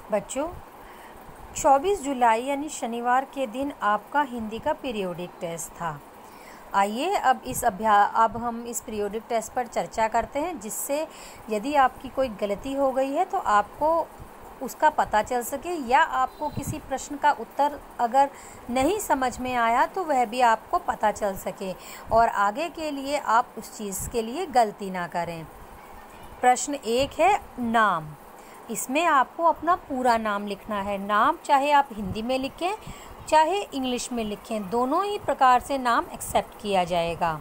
बच्चों, 24 जुलाई यानी शनिवार के दिन आपका हिंदी का पीरियोडिक टेस्ट था। आइए अब हम इस पीरियोडिक टेस्ट पर चर्चा करते हैं, जिससे यदि आपकी कोई गलती हो गई है तो आपको उसका पता चल सके, या आपको किसी प्रश्न का उत्तर अगर नहीं समझ में आया तो वह भी आपको पता चल सके और आगे के लिए आप उस चीज़ के लिए गलती ना करें। प्रश्न 1 है नाम। इसमें आपको अपना पूरा नाम लिखना है। नाम चाहे आप हिंदी में लिखें चाहे इंग्लिश में लिखें, दोनों ही प्रकार से नाम एक्सेप्ट किया जाएगा,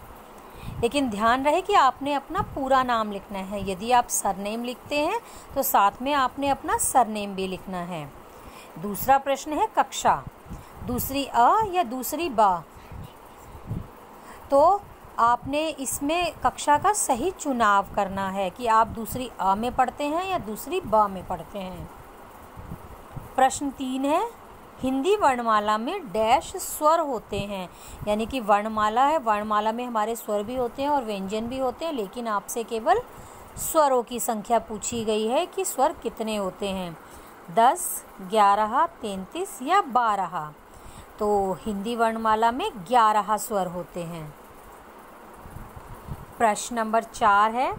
लेकिन ध्यान रहे कि आपने अपना पूरा नाम लिखना है। यदि आप सरनेम लिखते हैं तो साथ में आपने अपना सरनेम भी लिखना है। दूसरा प्रश्न है कक्षा, दूसरी अ या दूसरी बा। तो आपने इसमें कक्षा का सही चुनाव करना है कि आप दूसरी अ में पढ़ते हैं या दूसरी ब में पढ़ते हैं। प्रश्न 3 है हिंदी वर्णमाला में डैश स्वर होते हैं, यानी कि वर्णमाला है, वर्णमाला में हमारे स्वर भी होते हैं और व्यंजन भी होते हैं, लेकिन आपसे केवल स्वरों की संख्या पूछी गई है कि स्वर कितने होते हैं, 10, 11, 33 या 12। तो हिंदी वर्णमाला में 11 स्वर होते हैं। प्रश्न नंबर 4 है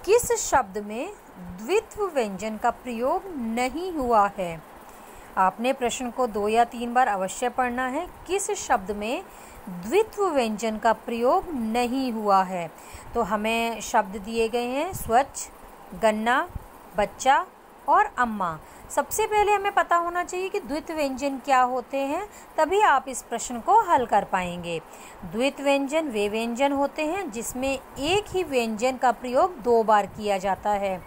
किस शब्द में द्वित्व व्यंजन का प्रयोग नहीं हुआ है। आपने प्रश्न को 2 या 3 बार अवश्य पढ़ना है। किस शब्द में द्वित्व व्यंजन का प्रयोग नहीं हुआ है। तो हमें शब्द दिए गए हैं स्वच्छ, गन्ना, बच्चा और अम्मा। सबसे पहले हमें पता होना चाहिए कि द्वित्व व्यंजन क्या होते हैं, तभी आप इस प्रश्न को हल कर पाएंगे। द्वित्व व्यंजन वे व्यंजन होते हैं जिसमें एक ही व्यंजन का प्रयोग 2 बार किया जाता है,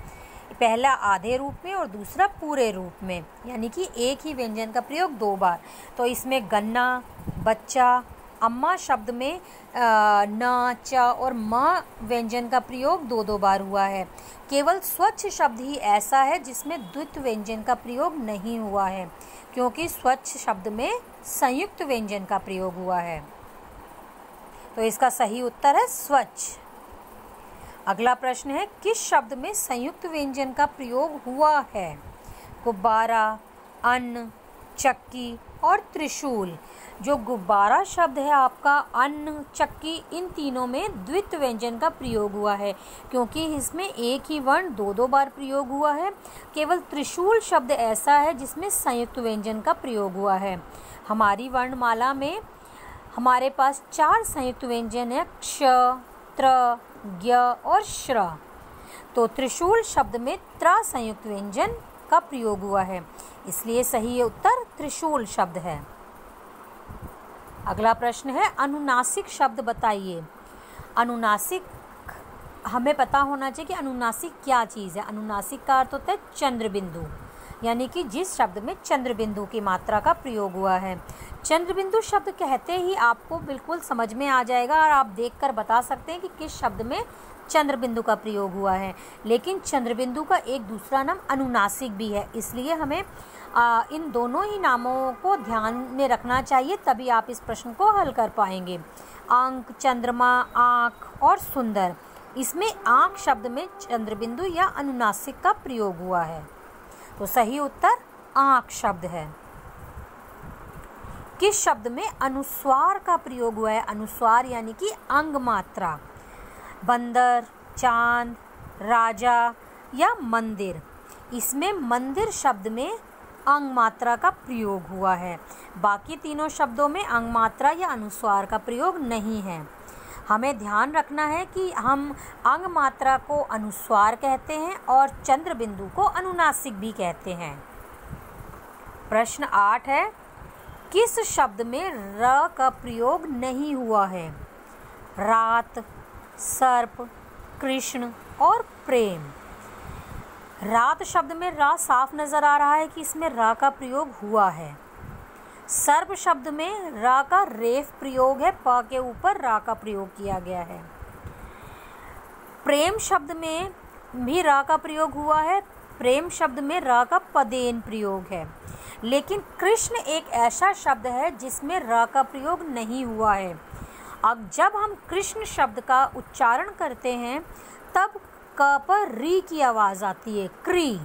पहला आधे रूप में और दूसरा पूरे रूप में, यानी कि एक ही व्यंजन का प्रयोग 2 बार। तो इसमें गन्ना, बच्चा, अम्मा शब्द में न, च और म व्यंजन का प्रयोग 2-2 बार हुआ है। केवल स्वच्छ शब्द ही ऐसा है जिसमें द्वित्व व्यंजन का प्रयोग नहीं हुआ है, क्योंकि स्वच्छ शब्द में संयुक्त व्यंजन का प्रयोग हुआ है। तो इसका सही उत्तर है स्वच्छ। अगला प्रश्न है किस शब्द में संयुक्त व्यंजन का प्रयोग हुआ है। गुब्बारा, अन्न, चक्की और त्रिशूल। जो गुब्बारा शब्द है आपका, अन्न, चक्की, इन तीनों में द्वित्व व्यंजन का प्रयोग हुआ है, क्योंकि इसमें एक ही वर्ण 2-2 बार प्रयोग हुआ है। केवल त्रिशूल शब्द ऐसा है जिसमें संयुक्त व्यंजन का प्रयोग हुआ है। हमारी वर्णमाला में हमारे पास 4 संयुक्त व्यंजन है, क्ष, त्र, ज्ञ और श्र। तो त्रिशूल शब्द में त्र संयुक्त व्यंजन का प्रयोग हुआ है, इसलिए सही उत्तर त्रिशूल शब्द है। अगला प्रश्न है अनुनासिक शब्द बताइए। अनुनासिक हमें पता होना चाहिए कि अनुनासिक क्या चीज़ है। अनुनासिक का अर्थ होता है चंद्र बिंदु, यानी कि जिस शब्द में चंद्र बिंदु की मात्रा का प्रयोग हुआ है। चंद्र बिंदु शब्द कहते ही आपको बिल्कुल समझ में आ जाएगा और आप देखकर बता सकते हैं कि किस शब्द में चंद्र बिंदु का प्रयोग हुआ है। लेकिन चंद्र बिंदु का एक दूसरा नाम अनुनासिक भी है, इसलिए हमें इन दोनों ही नामों को ध्यान में रखना चाहिए, तभी आप इस प्रश्न को हल कर पाएंगे। अंक, चंद्रमा, आँख और सुंदर। इसमें आँख शब्द में चंद्र बिंदु या अनुनासिक का प्रयोग हुआ है, तो सही उत्तर आँख शब्द है। किस शब्द में अनुस्वार का प्रयोग हुआ है। अनुस्वार यानी कि अंग मात्रा। बंदर, चांद, राजा या मंदिर। इसमें मंदिर शब्द में अंग मात्रा का प्रयोग हुआ है। बाकी तीनों शब्दों में अंग मात्रा या अनुस्वार का प्रयोग नहीं है। हमें ध्यान रखना है कि हम अंग मात्रा को अनुस्वार कहते हैं और चंद्र बिंदु को अनुनासिक भी कहते हैं। प्रश्न 8 है किस शब्द में र का प्रयोग नहीं हुआ है। रात, सर्प, कृष्ण और प्रेम। रात शब्द में रा साफ नज़र आ रहा है कि इसमें रा का प्रयोग हुआ है। सर्प शब्द में रा का रेफ प्रयोग है, प के ऊपर रा का प्रयोग किया गया है। प्रेम शब्द में भी रा का प्रयोग हुआ है, प्रेम शब्द में रा का पदेन प्रयोग है। लेकिन कृष्ण एक ऐसा शब्द है जिसमें र का प्रयोग नहीं हुआ है। अब जब हम कृष्ण शब्द का उच्चारण करते हैं तब क पर री की आवाज़ आती है, क्री।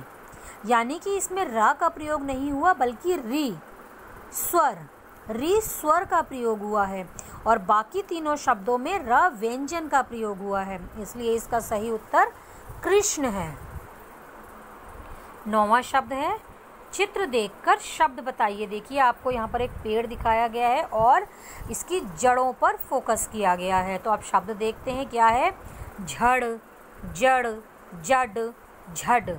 यानी कि इसमें र का प्रयोग नहीं हुआ बल्कि री स्वर का प्रयोग हुआ है और बाकी तीनों शब्दों में र व्यंजन का प्रयोग हुआ है, इसलिए इसका सही उत्तर कृष्ण है। 9वां शब्द है चित्र देखकर शब्द बताइए। देखिए आपको यहाँ पर एक पेड़ दिखाया गया है और इसकी जड़ों पर फोकस किया गया है। तो आप शब्द देखते हैं क्या है, झड़, जड़, जड़, झड़।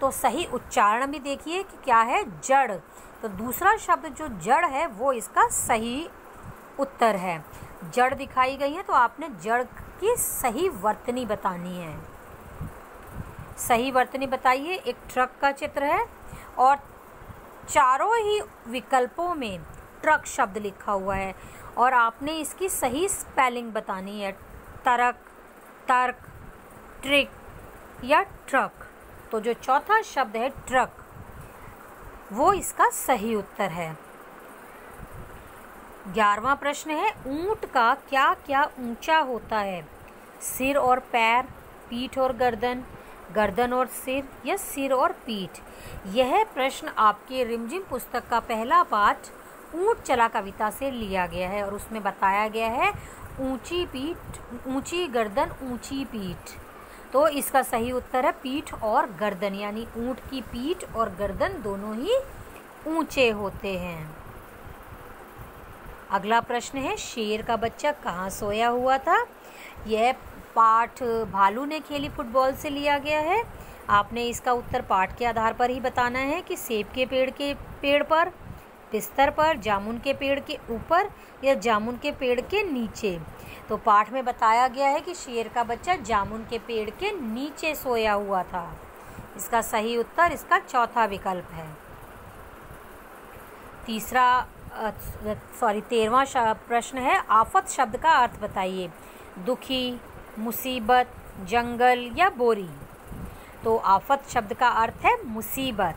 तो सही उच्चारण भी देखिए कि क्या है, जड़। तो दूसरा शब्द जो जड़ है वो इसका सही उत्तर है। जड़ दिखाई गई है तो आपने जड़ की सही वर्तनी बतानी है। सही वर्तनी बताइए। एक ट्रक का चित्र है और चारों ही विकल्पों में ट्रक शब्द लिखा हुआ है और आपने इसकी सही स्पेलिंग बतानी है, तरक, तर्क, ट्रिक या ट्रक। तो जो चौथा शब्द है ट्रक, वो इसका सही उत्तर है। 11वां प्रश्न है ऊंट का क्या क्या ऊंचा होता है, सिर और पैर, पीठ और गर्दन, गर्दन और सिर या सिर और पीठ। यह प्रश्न आपके रिमझिम पुस्तक का पहला पाठ ऊंट चला कविता से लिया गया है और उसमें बताया गया है ऊंची पीठ, ऊंची गर्दन, ऊंची पीठ। तो इसका सही उत्तर है पीठ और गर्दन, यानी ऊंट की पीठ और गर्दन दोनों ही ऊंचे होते हैं। अगला प्रश्न है शेर का बच्चा कहाँ सोया हुआ था। यह पाठ भालू ने खेली फुटबॉल से लिया गया है। आपने इसका उत्तर पाठ के आधार पर ही बताना है कि सेब के पेड़ पर, बिस्तर पर, जामुन के पेड़ के ऊपर या जामुन के पेड़ के नीचे। तो पाठ में बताया गया है कि शेर का बच्चा जामुन के पेड़ के नीचे सोया हुआ था। इसका सही उत्तर इसका चौथा विकल्प है। 13वां प्रश्न है आफत शब्द का अर्थ बताइए। दुखी, मुसीबत, जंगल या बोरी। तो आफत शब्द का अर्थ है मुसीबत।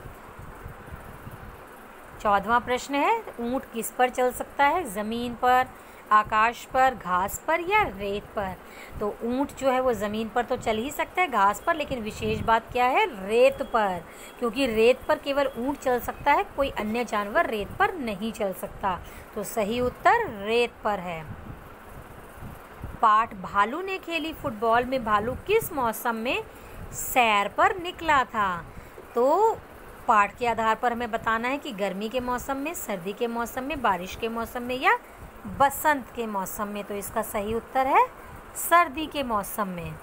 14वां प्रश्न है ऊंट किस पर चल सकता है, ज़मीन पर, आकाश पर, घास पर या रेत पर। तो ऊंट जो है वो ज़मीन पर तो चल ही सकता है, घास पर, लेकिन विशेष बात क्या है, रेत पर, क्योंकि रेत पर केवल ऊंट चल सकता है, कोई अन्य जानवर रेत पर नहीं चल सकता। तो सही उत्तर रेत पर है। पाठ भालू ने खेली फुटबॉल में भालू किस मौसम में सैर पर निकला था। तो पाठ के आधार पर हमें बताना है कि गर्मी के मौसम में, सर्दी के मौसम में, बारिश के मौसम में या बसंत के मौसम में। तो इसका सही उत्तर है सर्दी के मौसम में।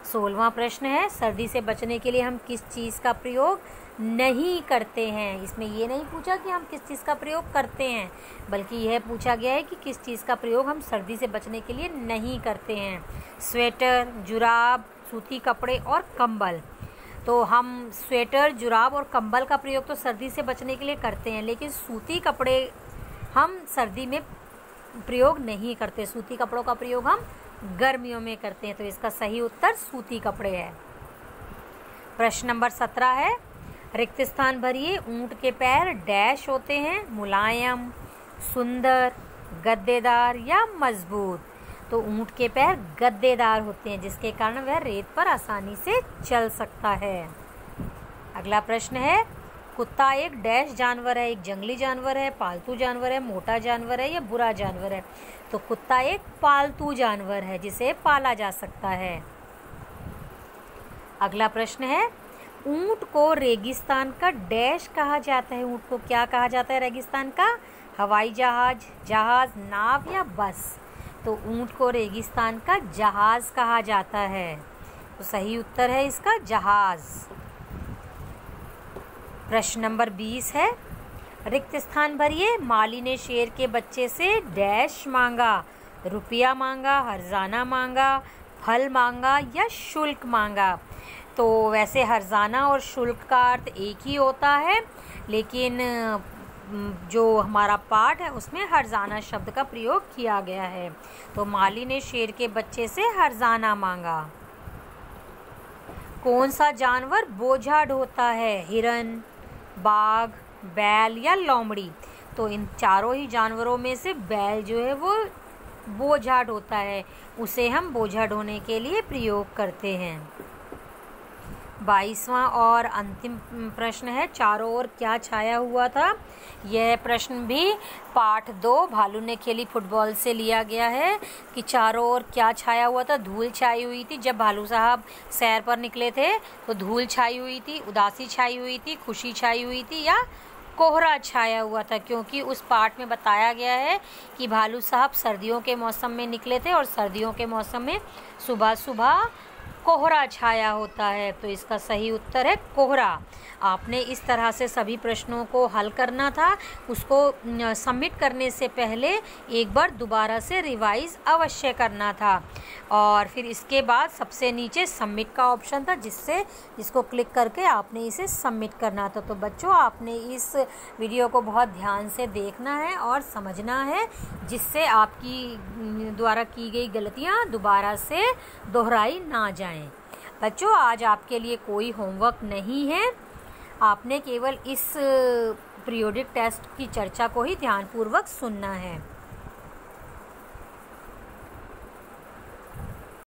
16वां प्रश्न है सर्दी से बचने के लिए हम किस चीज़ का प्रयोग नहीं करते हैं। इसमें ये नहीं पूछा कि हम किस चीज़ का प्रयोग करते हैं, बल्कि यह पूछा गया है कि किस चीज़ का प्रयोग हम सर्दी से बचने के लिए नहीं करते हैं। स्वेटर, जुराब, सूती कपड़े और कंबल। तो हम स्वेटर, जुराब और कंबल का प्रयोग तो सर्दी से बचने के लिए करते हैं, लेकिन सूती कपड़े हम सर्दी में प्रयोग नहीं करते। सूती कपड़ों का प्रयोग हम गर्मियों में करते हैं। तो इसका सही उत्तर सूती कपड़े है। प्रश्न नंबर 17 है रिक्त स्थान भरिए। ऊंट के पैर डैश होते हैं, मुलायम, सुंदर, गद्देदार या मजबूत। तो ऊंट के पैर गद्देदार होते हैं, जिसके कारण वह रेत पर आसानी से चल सकता है। अगला प्रश्न है कुत्ता एक डैश जानवर है, एक जंगली जानवर है, पालतू जानवर है, मोटा जानवर है या बुरा जानवर है। तो कुत्ता एक पालतू जानवर है जिसे पाला जा सकता है। अगला प्रश्न है ऊंट को रेगिस्तान का डैश कहा जाता है। ऊंट को क्या कहा जाता है रेगिस्तान का? हवाई जहाज, जहाज, नाव या बस। तो ऊंट को रेगिस्तान का जहाज कहा जाता है। तो सही उत्तर है इसका जहाज। प्रश्न नंबर 20 है रिक्त स्थान भरिए। माली ने शेर के बच्चे से डैश मांगा, रुपया मांगा, हर्जाना मांगा, फल मांगा या शुल्क मांगा। तो वैसे हर्जाना और शुल्क का अर्थ एक ही होता है, लेकिन जो हमारा पाठ है उसमें हर्जाना शब्द का प्रयोग किया गया है। तो माली ने शेर के बच्चे से हर्जाना मांगा। कौन सा जानवर बोझा ढोता है? हिरन, बाघ, बैल या लोमड़ी। तो इन चारों ही जानवरों में से बैल जो है वो बोझा ढोता है, उसे हम बोझा ढोने के लिए प्रयोग करते हैं। 22वां और अंतिम प्रश्न है, चारों ओर क्या छाया हुआ था। यह प्रश्न भी पाठ 2 भालू ने खेली फुटबॉल से लिया गया है कि चारों ओर क्या छाया हुआ था। धूल छाई हुई थी। जब भालू साहब सैर पर निकले थे तो धूल छाई हुई थी, उदासी छाई हुई थी, खुशी छाई हुई थी या कोहरा छाया हुआ था, क्योंकि उस पाठ में बताया गया है कि भालू साहब सर्दियों के मौसम में निकले थे और सर्दियों के मौसम में सुबह सुबह कोहरा छाया होता है। तो इसका सही उत्तर है कोहरा। आपने इस तरह से सभी प्रश्नों को हल करना था। उसको सबमिट करने से पहले एक बार दोबारा से रिवाइज अवश्य करना था और फिर इसके बाद सबसे नीचे सबमिट का ऑप्शन था जिसको क्लिक करके आपने इसे सबमिट करना था। तो बच्चों, आपने इस वीडियो को बहुत ध्यान से देखना है और समझना है, जिससे आपकी द्वारा की गई गलतियाँ दोबारा से दोहराई ना जाएं। बच्चों, आज आपके लिए कोई होमवर्क नहीं है। आपने केवल इस पीरियोडिक टेस्ट की चर्चा को ही ध्यानपूर्वक सुनना है।